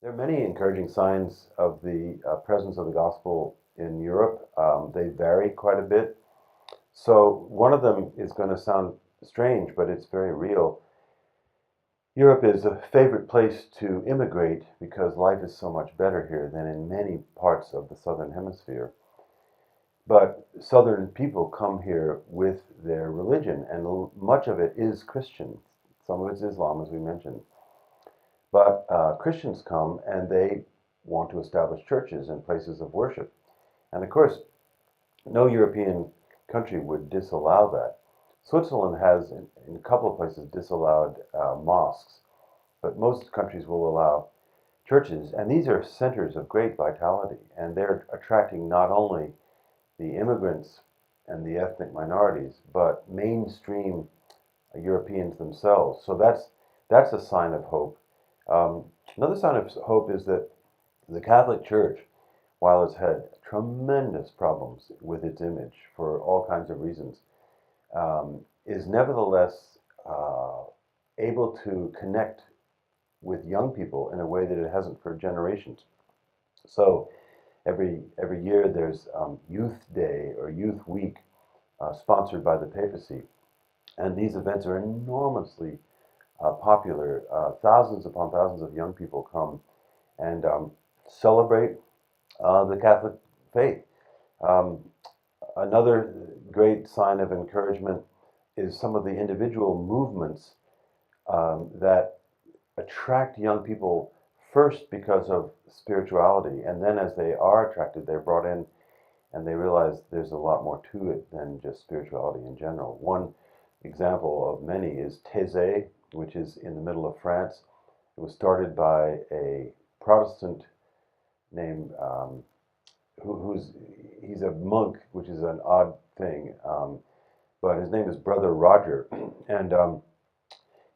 There are many encouraging signs of the presence of the gospel in Europe. They vary quite a bit. So one of them is going to sound strange, but it's very real. Europe is a favorite place to immigrate because life is so much better here than in many parts of the southern hemisphere. But southern people come here with their religion, and much of it is Christian. Some of it's Islam, as we mentioned. But Christians come and they want to establish churches and places of worship. And of course, no European country would disallow that. Switzerland has, in a couple of places, disallowed mosques, but most countries will allow churches. And these are centers of great vitality, and they're attracting not only the immigrants and the ethnic minorities, but mainstream Europeans themselves. So that's a sign of hope. Um, Another sign of hope is that the Catholic Church, while it's had tremendous problems with its image for all kinds of reasons, is nevertheless able to connect with young people in a way that it hasn't for generations. So every year there's Youth Day or Youth Week sponsored by the papacy, and these events are enormously popular. Thousands upon thousands of young people come and celebrate the Catholic faith. Um, Another great sign of encouragement is some of the individual movements that attract young people first because of spirituality, and then as they are attracted, they're brought in and they realize there's a lot more to it than just spirituality in general. One example of many is Thésée, which is in the middle of France. It was started by a Protestant named he's a monk, which is an odd thing, but his name is Brother Roger, and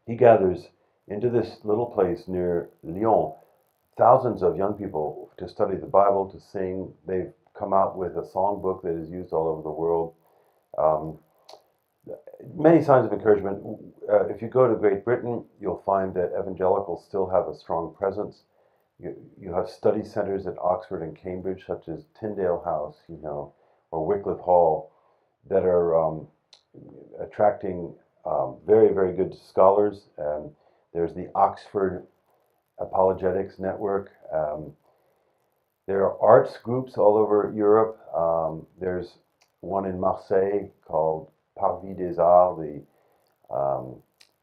he gathers into this little place near Lyon thousands of young people to study the Bible, to sing. They've come out with a songbook that is used all over the world. Um, Many signs of encouragement. If you go to Great Britain, you'll find that evangelicals still have a strong presence. You have study centers at Oxford and Cambridge, such as Tyndale House, or Wycliffe Hall, that are attracting very, very good scholars. There's the Oxford Apologetics Network. There are arts groups all over Europe. There's one in Marseille called Parvis des Arts,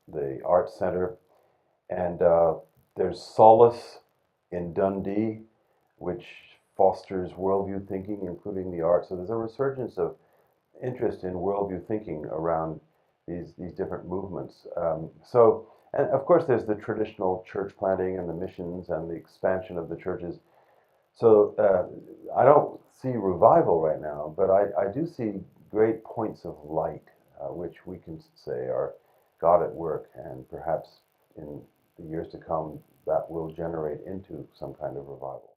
the art center, and there's Solace in Dundee, which fosters worldview thinking, including the arts. So there's a resurgence of interest in worldview thinking around these different movements. And of course, there's the traditional church planting and the missions and the expansion of the churches. So I don't see revival right now, but I do see great points of light, which we can say are God at work, and perhaps in the years to come that will generate into some kind of revival.